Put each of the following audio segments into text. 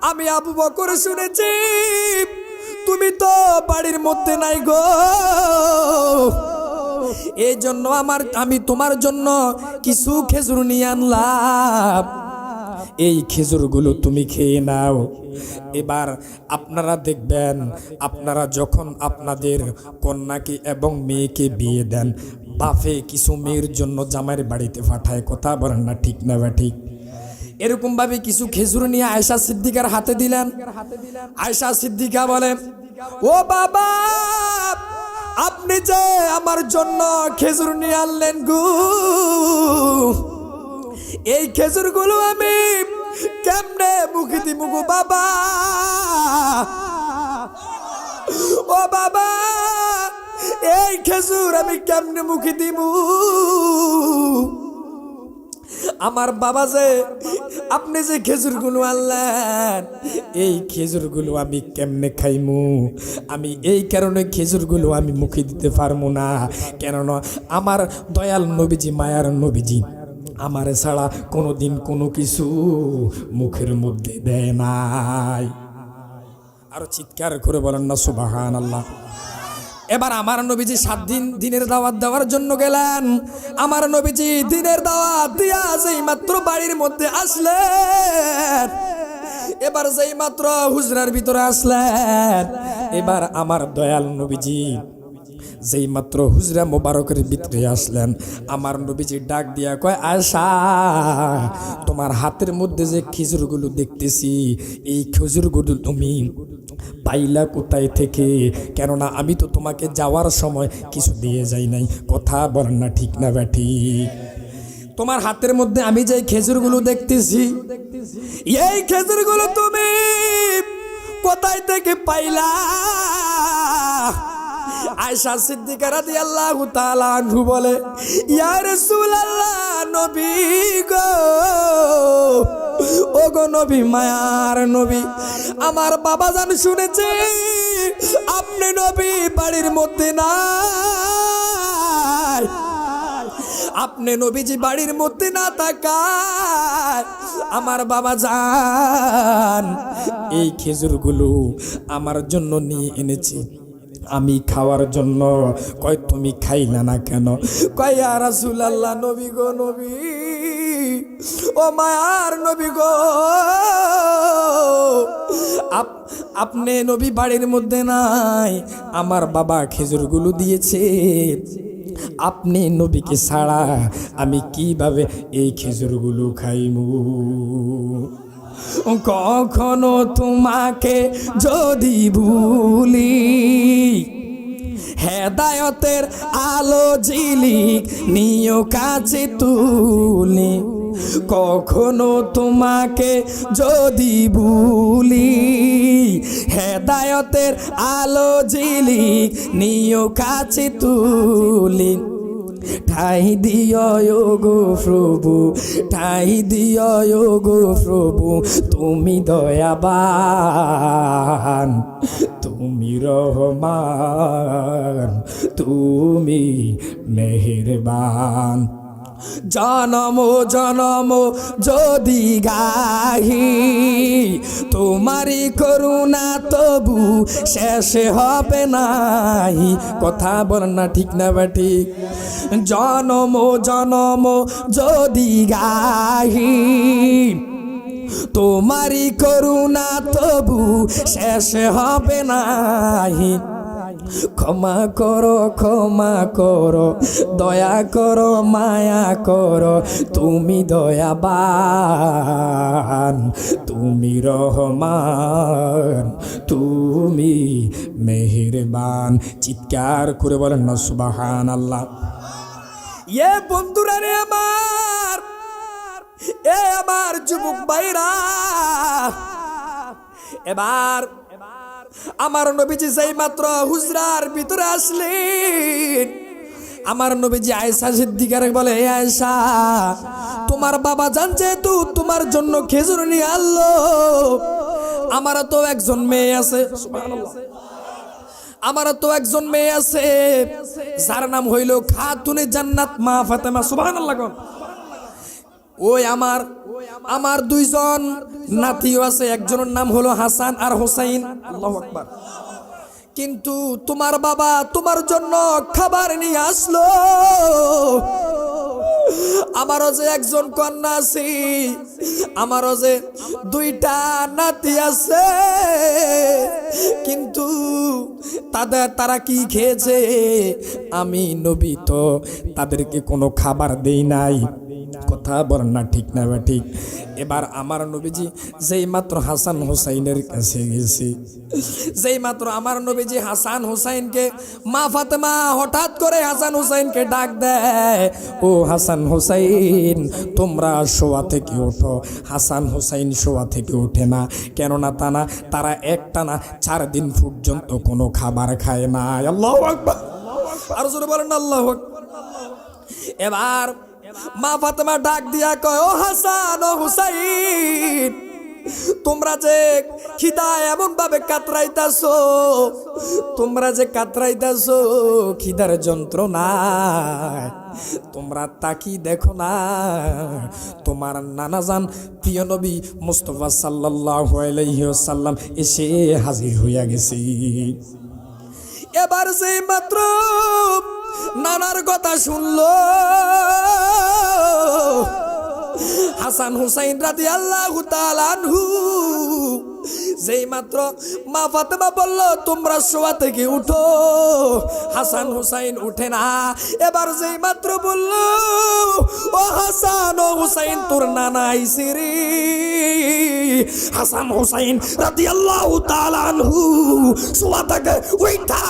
আমি আবু বকর শুনেছি তুমি তো বাড়ির মধ্যে নাই গো, এই জন্য আমি তোমার জন্য কিছু খেজুর নিয়ে আনলাম, এই খেজুরগুলো তুমি খেয়ে নাও। এবার আপনারা দেখবেন, আপনারা যখন আপনাদের কন্যাকে এবং মেয়েকে বিয়ে দেন, বাপে কিছু মেয়ের জন্য জামাইয়ের বাড়িতে পাঠায়, কথা বলেন না ঠিক না বা ঠিক? এরকম ভাবে কিছু খেজুর নিয়ে আয়েশা সিদ্দিকার হাতে দিলেন। আয়েশা সিদ্দিকা বলে, ও বাবা, আপনি যে আমার জন্য খেজুর নিয়ে আনলেন গো, এই খেজুরগুলো আমি কেমনে মুখে দিব গো বাবা? ও বাবা, এই খেজুর আমি কেমনে মুখে দিব? আমার বাবা যে আপনি যে খেজুরগুলো আনলেন, এই খেজুরগুলো আমি কেমনে খাইমু? আমি এই কারণে খেজুরগুলো আমি মুখে দিতে পারবো না, কেননা আমার দয়াল নবীজি, মায়ার নবীজি আমার ছাড়া কোনোদিন কোনো কিছু মুখের মধ্যে দেয় নাই। আরো চিৎকার করে বলেন না সুবহানাল্লাহ। এবার আমার নবীজি 7 দিনের দাওয়াত দেওয়ার জন্য গেলেন। আমার নবীজি দিনের দাওয়াত দিয়া যেই মাত্র বাড়ির মধ্যে আসলেন, এবার যেই মাত্র হুজরার ভিতরে আসলেন, এবার আমার দয়াল নবীজি যেই মাত্র হুজরা মোবারকের ভিতরে আসলেন, আমার নবীজি ডাক দিয়া কয়, আয়েশা, তোমার হাতের মধ্যে যে খেজুরগুলো দেখতেছি, এই খেজুরগুলো তুমি পাইলা কোথায় থেকে? কেননা আমি তো তোমাকে যাওয়ার সময় কিছু দিয়ে যাই নাই, কথা বলেন না ঠিক না ব্যাঠি? তোমার হাতের মধ্যে আমি যে খেজুরগুলো দেখতেছি, এই খেজুরগুলো তুমি কোথায় থেকে পাইলা? আয়েশা সিদ্দিকা রাদিয়াল্লাহু তাআলা আনহু বলে, ইয়া রাসূলুল্লাহ, নবী গো, ও গো নবী, মায়ার নবী, আমার বাবা জান শুনেছে আপনি নবী বাড়ির মধ্যে নাই, আপনি নবীজি বাড়ির মধ্যে না থাকায় আমার বাবা জান এই খেজুরগুলো আমার জন্য নিয়ে এনেছি আমি খাওয়ার জন্য। কয়, তুমি খাইলা না কেন? কয়, ইয়া রাসূলুল্লাহ, নবী গো, নবী, ও মায়ার নবী গো, আপনি নবী বাড়ির মধ্যে নাই, আমার বাবা খেজুরগুলো দিয়েছে, আপনি নবীকে ছাড়া আমি কিভাবে এই খেজুরগুলো খাইমু? কখনো তোমাকে যদি ভুলি, হেদায়তের আলো ঝিলিক নিও কাছে তুলি, কখনো তোমাকে যদি ভুলি, হেদায়তের আলো ঝিলিক নিও কাছে তুলি, ঠাই দিও গো প্রভু, ঠাই দিও গো প্রভু, তুমি দয়াবান, তুমি রহমান, তুমি মেহেরবান। জনম জনম যদি গাহি তোমারি করুণা, তবু শেষ হবে নাই, কথা বল না ঠিক না বা ঠিক? জনম জনম যদি গাহি তোমারি করুণা, তবু শেষ হবে নাই, ক্ষমা করো, দয়া করো, মায়া করো, তুমি দয়াবান, তুমি রহমান, তুমি মেহেরবান। চিৎকার করে বলেন না সুবহানাল্লাহ। এ বন্ধুরা রে আমার, এ আমার যুবক ভাইরা, এবার আমার নবীজি যেই মাত্র হুজরার ভিতরে আসলেন, আমার নবীজি আয়েশা সিদ্দিকার বলে, আয়েশা, তোমার বাবা জানছে তো তোমার জন্য খেজুর নিয়ে আনলো, আমার তো একজন মেয়ে আছে, সুবহানাল্লাহ, আমার তো একজন মেয়ে আছে যার নাম হইল খাতুনে জান্নাত মা ফাতেমা, সুবহানাল্লাহ। ওই আমার আমার দুইজন নাতিও আছে, একজনের নাম হলো হাসান আর হোসাইন। আল্লাহু আকবার। কিন্তু তোমার বাবা তোমার জন্য খাবার নিয়ে আসলো। আমারও যে একজন কন্যা আছে, আমারও যে দুইটা নাতি আছে, কিন্তু তারা কি খেয়েছে? আমি নবী তো তাদেরকে কোনো খাবার দেই নাই। কথা বলেন না ঠিক না ঠিক? এবার আমার নবীজি যেই মাত্র হাসান হোসাইনের কাছে গেছে, যেই মাত্র আমার নবীজি হাসান হোসাইনকে, মা ফাতেমা হঠাৎ করে হাসান হোসাইনকে ডাক দেয়, ও হাসান হোসাইন তোমরা শোয়া থেকে ওঠো। হাসান হোসাইন শোয়া থেকে ওঠে না, কেননা তারা একটানা 4 দিন পর্যন্ত কোনো খাবার খায় না। আল্লাহু আকবার। আর জোরে বলেন আল্লাহু আকবার। এবার মা ফাতেমা ডাক দিয়া কয়, ও হাসান ও হুসাইন, তোমরা যে খিদায় এমন ভাবে কাতরাইতাছো, তোমরা যে কাতরাইতাছো খিদার যন্ত্রণায়, তোমরা তাকি দেখো না তোমার নানাজান প্রিয় নবী মুস্তাফা সাল্লাল্লাহু আলাইহি ওয়াসাল্লাম এসে হাজির হইয়া গেছে। এবার যে মাত্র নানার কথা শুনলো হাসান হুসাইন রাদিয়াল্লাহু তাআলা আনহু, যেই মাত্র মা ফাতেমা বলল তোমরা শোয়া থেকে উঠো, হাসান হুসাইন উঠে না। এবার যেই মাত্র বলল, ও হাসান ও হুসাইন তোর নানা আইছে রে, হাসান হুসাইন রাদিয়াল্লাহু তাআলা আনহু শোয়া থেকে উঠা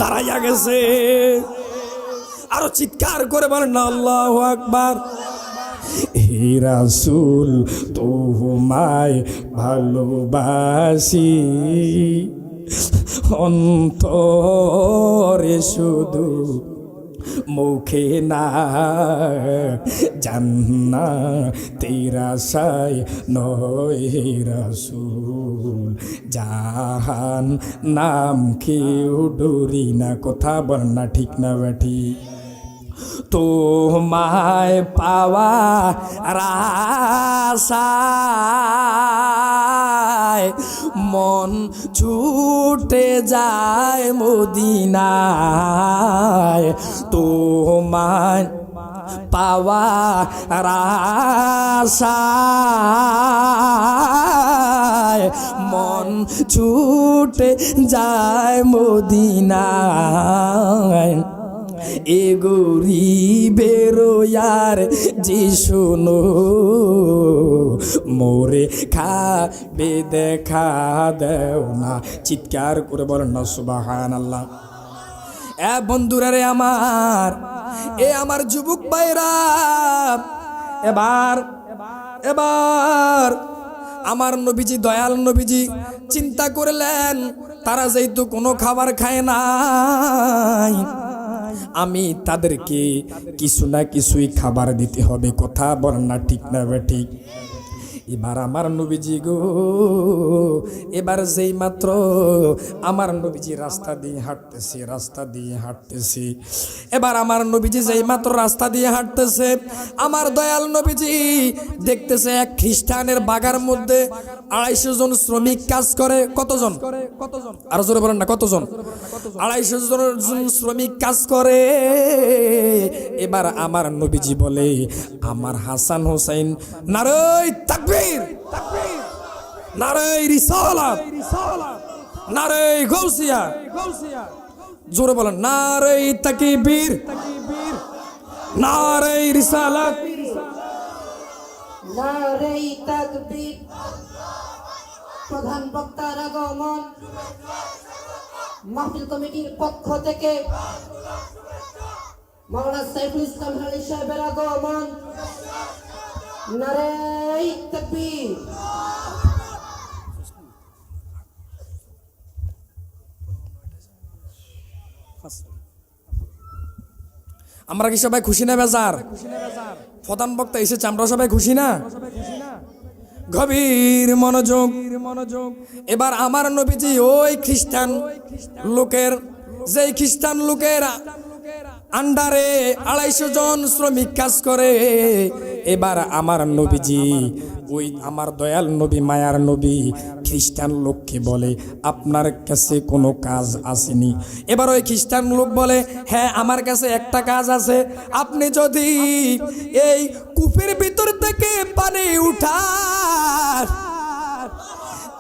দাঁড়াইয়া গেছে। আরো চিৎকার করে বলেন আল্লাহু আকবার। হে রাসূল তোমায় ভালোবাসি, অন্তরে শুধু মুখে না, জান্নাতের আশায় নয় হে রাসূল, জাহান্নাম কেউ ডরি না। কথা বল না ঠিক না বেঠি? তোমায় পাওয়া আশায় মন ছুটে যায় মদিনায়, তোমায় পাওয়া আশায় মন ছুটে যায় মদিনায়। এ গরিবের ইয়ার যে শোনো, মোরে খাবে দেখা দেও না। চিৎকার করে বলেন না সুবহানাল্লাহ। এ বন্ধুরা রে আমার, এ আমার যুবক ভাইরা, এবার আমার নবীজি দয়াল নবীজি চিন্তা করলেন তারা যেহেতু কোনো খাবার খায় নাই, আমি তাদেরকে কিছু না কিছুই খাবার দিতে হবে। কথা বলেন না ঠিক না ঠিক? এবার আমার নবীজি গো, এবার যেই মাত্র আমার নবীজি রাস্তা দিয়ে হাঁটতেছে, এবার আমার নবীজি যেই মাত্র রাস্তা দিয়ে হাঁটতেছে, আমার দয়াল নবীজি দেখতেছে এক খ্রিস্টানের বাগার মধ্যে 250 জন শ্রমিক কাজ করে। কতজন? আর জোরে বলেন না কতজন? 250 জন শ্রমিক কাজ করে। এবার আমার নবীজি বলে, আমার হাসান হোসাইন নারে তাকবীর, নারে রিসালাত, নারে গাউসিয়া, জোরে বলেন নারে তাকবীর, নারে রিসালাত, নারে তাকবীর। প্রধান বক্তার আগমন, মাহফিল কমিটির পক্ষ থেকে মাওলানা সাইফুল ইসলাম হালি সাহেবের আগমন, নারে তাকবীর। আমরা কি সবাই খুশি না বেজার? প্রধান বক্তা এসেছে, আমরা সবাই খুশি না? গভীর মনোযোগ। এবার আমার নবীজি ওই খ্রিস্টান লোকের, যেই খ্রিস্টান লোকেরা আন্ডারে 250 জন শ্রমিক কাজ করে। এবার আমার নবীজি ওই আমার দয়াল নবী মায়ার নবী খ্রিস্টান লোককে বলে, আপনার কাছে কোনো কাজ আসেনি? এবার ওই খ্রিস্টান লোক বলে, হ্যাঁ আমার কাছে একটা কাজ আছে। আপনি যদি এই কূপের ভিতর থেকে পানি উঠান,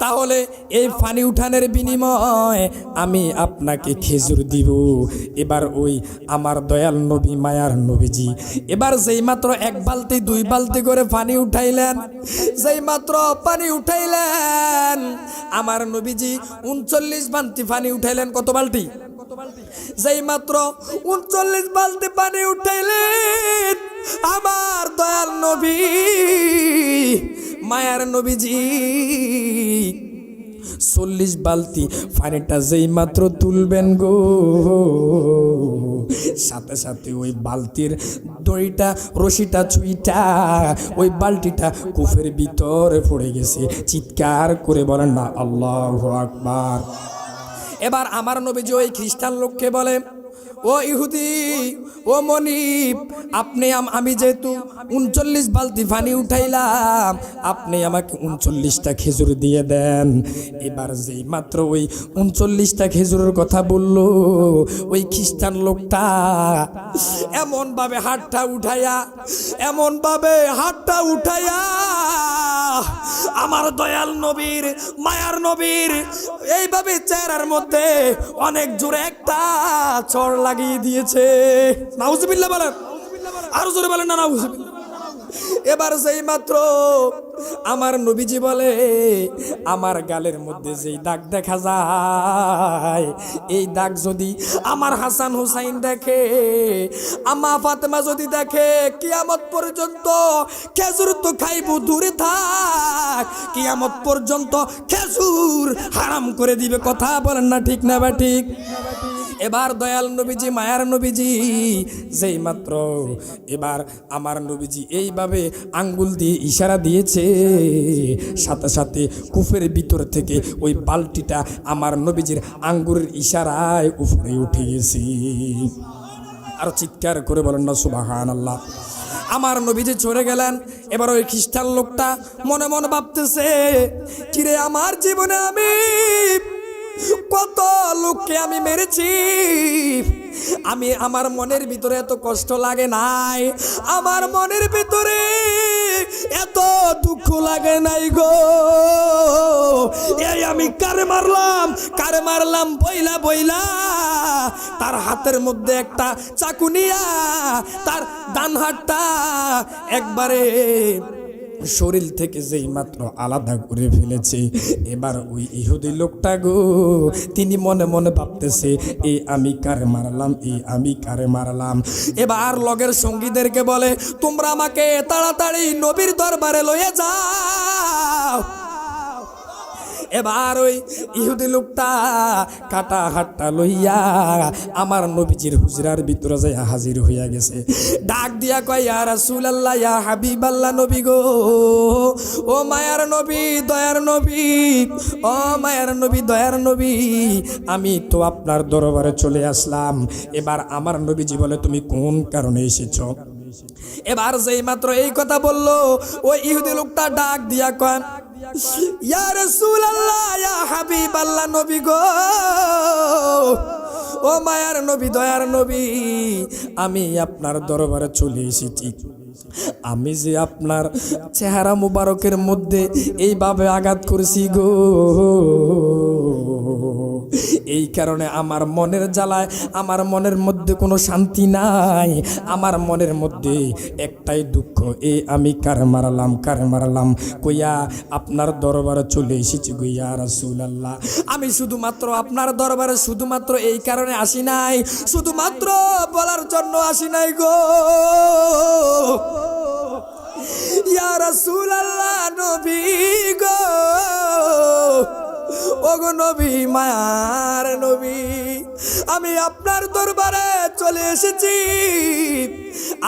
তাহলে এই পানি উঠানের বিনিময়ে আমি আপনাকে খেজুর দিব। এবার ওই আমার দয়াল নবী মায়ার নবীজি এবার যেই মাত্র 1 বালতি 2 বালতি করে পানি উঠাইলেন, যেই মাত্র পানি উঠাইলেন আমার নবীজি 39 বালতি পানি উঠাইলেন। কত বালতি? যেই মাত্র 39 বালতি পানি উঠাইলেন আমার দয়াল নবী মায়ার নবীজি 40 বালতি পানিটা যেই মাত্র তুলবেন গো, সাথে সাথে ওই বালতির দড়িটা রশিটা ছুঁইটা ওই বালতিটা কূপের ভিতরে পড়ে গেছে। চিৎকার করে বলেন না আল্লাহু আকবার। এবার আমার নবীজি ওই খ্রিস্টান লোককে বলে, ও ইহুদি, ও মনিব, আপনি আমি যেহেতু 39 বালতি পানি উঠাইলাম, আপনি আমাকে 39টা খেজুর দিয়ে দেন। এবার যেই মাত্র ওই 39টা খেজুরের কথা বললো, ওই খ্রিস্টান লোকটা এমনভাবে হাতটা উঠাইয়া আমার দয়াল নবীর মায়ার নবীর এইভাবে চেহারার মধ্যে অনেক জোরে একটা চড় লাগিয়ে দিয়েছে। নাউজুবিল্লাহ বলেন, আরো জোরে বলেন না নাউজুবিল্লাহ। এবার যেই মাত্র আমার নবীজি বলে, আমার গালের মধ্যে যেই দাগ দেখা যায়, এই দাগ যদি আমার হাসান হুসাইন দেখে, আম্মা ফাতেমা যদি দেখে, কিয়ামত পর্যন্ত খেজুর তো খাইবো দূরে থাক, কিয়ামত পর্যন্ত খেজুর হারাম করে দিবে। কথা বলেন না ঠিক না বা ঠিক? এবার দয়াল নবীজি মায়ার নবীজি যেই মাত্র এবার আমার নবীজি এইভাবে আঙ্গুল দিয়ে ইশারা দিয়েছে, সাথে সাথে কূপের ভিতর থেকে ওই বালতিটা আমার নবীজির আঙ্গুরের ইশারায় উপরে উঠে গেছে। আর চিৎকার করে বলেন না সুবহানাল্লাহ। আমার নবীজি চলে গেলেন। এবার ওই খ্রিস্টান লোকটা মনে মনে ভাবতেছে, কিরে আমার জীবনে আমি কত লোককে আমি মেরেছি, আমি আমার মনের ভিতরে এত কষ্ট লাগে নাই, আমার মনের ভিতরে এত দুঃখ লাগে নাই গো। এই আমি কারে মারলাম বইলা বইলা তার হাতের মধ্যে একটা চাকু নিয়া তার ডান হাতটা একবারে শরীর থেকে যেই মাত্র আলাদা করে ফেলেছে। এবার ওই ইহুদি লোকটা গো, তিনি মনে মনে ভাবতেছে, আমি কারে মারলাম। এবার লগের সঙ্গীদেরকে বলে, তোমরা আমাকে তাড়াতাড়ি নবীর দরবারে লয়ে যাও। এবার ওই ইহুদি লোকটা কাটা হাতটা লইয়া আমার নবীজির হুজরার ভিতরে যাই হাজির হইয়া গেছে। ডাক দিয়া কয়, ইয়া রাসূলুল্লাহ, ইয়া হাবিবাল্লাহ, নবী গো, ও মায়ার নবী, দয়ার নবী, ও মায়ার নবী, দয়ার নবী, আমি তো আপনার দরবারে চলে আসলাম। এবার আমার নবীজি বলে, তুমি কোন কারণে এসেছো? এবার যেই মাত্র এই কথা বললো, ওই ইহুদি লোকটা ডাক দিয়া কয়, ইয়া রাসূলুল্লাহ, ইয়া হাবিবাল্লাহ, নবী গো, ও মায়ার নবী, দয়ার নবী, আমি আপনার দরবারে চলে এসেছি। আমি যে আপনার চেহারা মুবারকের মধ্যে এইভাবে আঘাত করেছি গো, এই কারণে আমার মনের জ্বালায় আমার মনের মধ্যে কোনো শান্তি নাই, আমার মনের মধ্যে একটাই দুঃখ, আমি কারে মারলাম কইয়া আপনার দরবারে চলে এসেছি গো ইয়া রাসূলুল্লাহ। আমি শুধুমাত্র আপনার দরবারে শুধুমাত্র এই কারণে আসি নাই, শুধুমাত্র বলার জন্য আসি নাই গো ইয়া রাসূলুল্লাহ, নবী গো, ওগো নবী, মায়ার নবী, আমি আপনার দরবারে চলে এসেছি,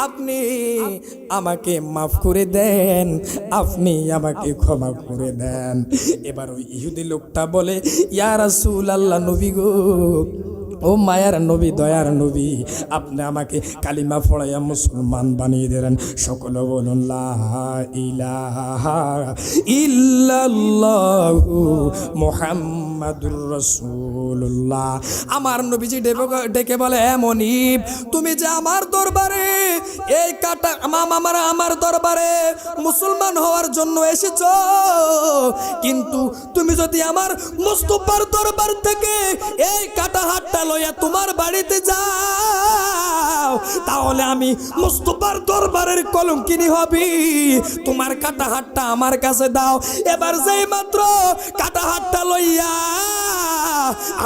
আপনি আমাকে মাফ করে দেন, আপনি আমাকে ক্ষমা করে দেন। এবার ওই ইহুদি লোকটা বলে, ইয়া রাসূলুল্লাহ, নবী গো, ও মায়ার নবী, দয়ার নবী, আপনি আমাকে কালিমা পড়াইয়া মুসলমান বানিয়ে দিলেন। সকলে বলুন লা ইলাহা ইল্লাল্লাহু মুহাম্মাদুর রাসূলুল্লাহ। আমার নবীজি ডেকে বলে, হে মনিব, তুমি যে আমার দরবারে এই কাটা আমার দরবারে মুসলমান হওয়ার জন্য এসেছো, কিন্তু তুমি যদি আমার মুস্তাফার দরবার থেকে এই কাটা হাতটা লইয়া তোমার বাড়িতে যাও, তাহলে আমি মুস্তাফার দরবারের কলঙ্কিনী হবি। তোমার কাটা হাতটা আমার কাছে দাও। এবার যেই মাত্র কাটা হাতটা লইয়া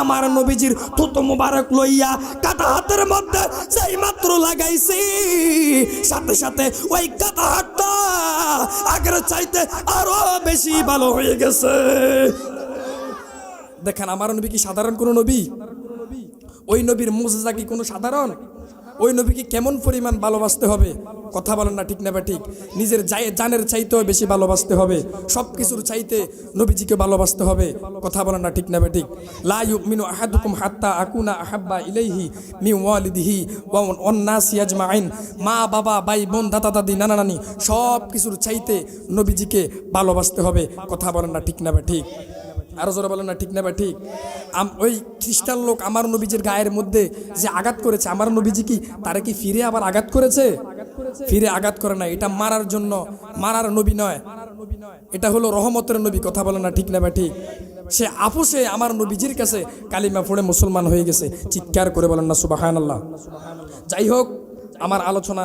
আমার নবীজির থুতু মুবারক লইয়া কাটা হাতের মধ্যে যেই মাত্র লাগাইছি, সাথে সাথে ওই কাটা হাতটা আগের চাইতে আরো বেশি ভালো হয়ে গেছে। দেখেন, আমার নবী কি সাধারণ কোনো নবী? ওই নবীর মুজিজা কি কোনো সাধারণ? ওই নবীকে কেমন পরিমাণ ভালোবাসতে হবে? কথা বলেন না ঠিক না বা ঠিক? নিজের জানের চাইতেও বেশি ভালোবাসতে হবে, সব কিছুর চাইতে নবীজিকে ভালোবাসতে হবে। কথা বলেন না ঠিক না বা ঠিক? লা ইউমিনু আহাদুকুম হাত্তা আকুনা আহাব্বা ইলাইহি মিন ওয়ালিদিহি ওয়া ওয়ান নাসি আজমাইন। মা বাবা ভাই বোন দাদা দাদি নানা নানি সব কিছুর চাইতে নবীজিকে ভালোবাসতে হবে। কথা বলেন না ঠিক না বা ঠিক? আরো জোরে বলেন না ঠিক না বা ঠিক? ওই খ্রিস্টান লোক আমার নবীজির গায়ের মধ্যে যে আঘাত করেছে, আমার নবীজি কি তারা কি ফিরে আবার আঘাত করেছে? ফিরে আঘাত করে না। এটা মারার জন্য, মারার নবী নয়, এটা হলো রহমতের নবী। কথা বলেন না ঠিক না বা ঠিক? সে আপোষে আমার নবীজির কাছে কালিমা পড়ে মুসলমান হয়ে গেছে। চিৎকার করে বলেন না সুবহানাল্লাহ। যাই হোক, আমার আলোচনা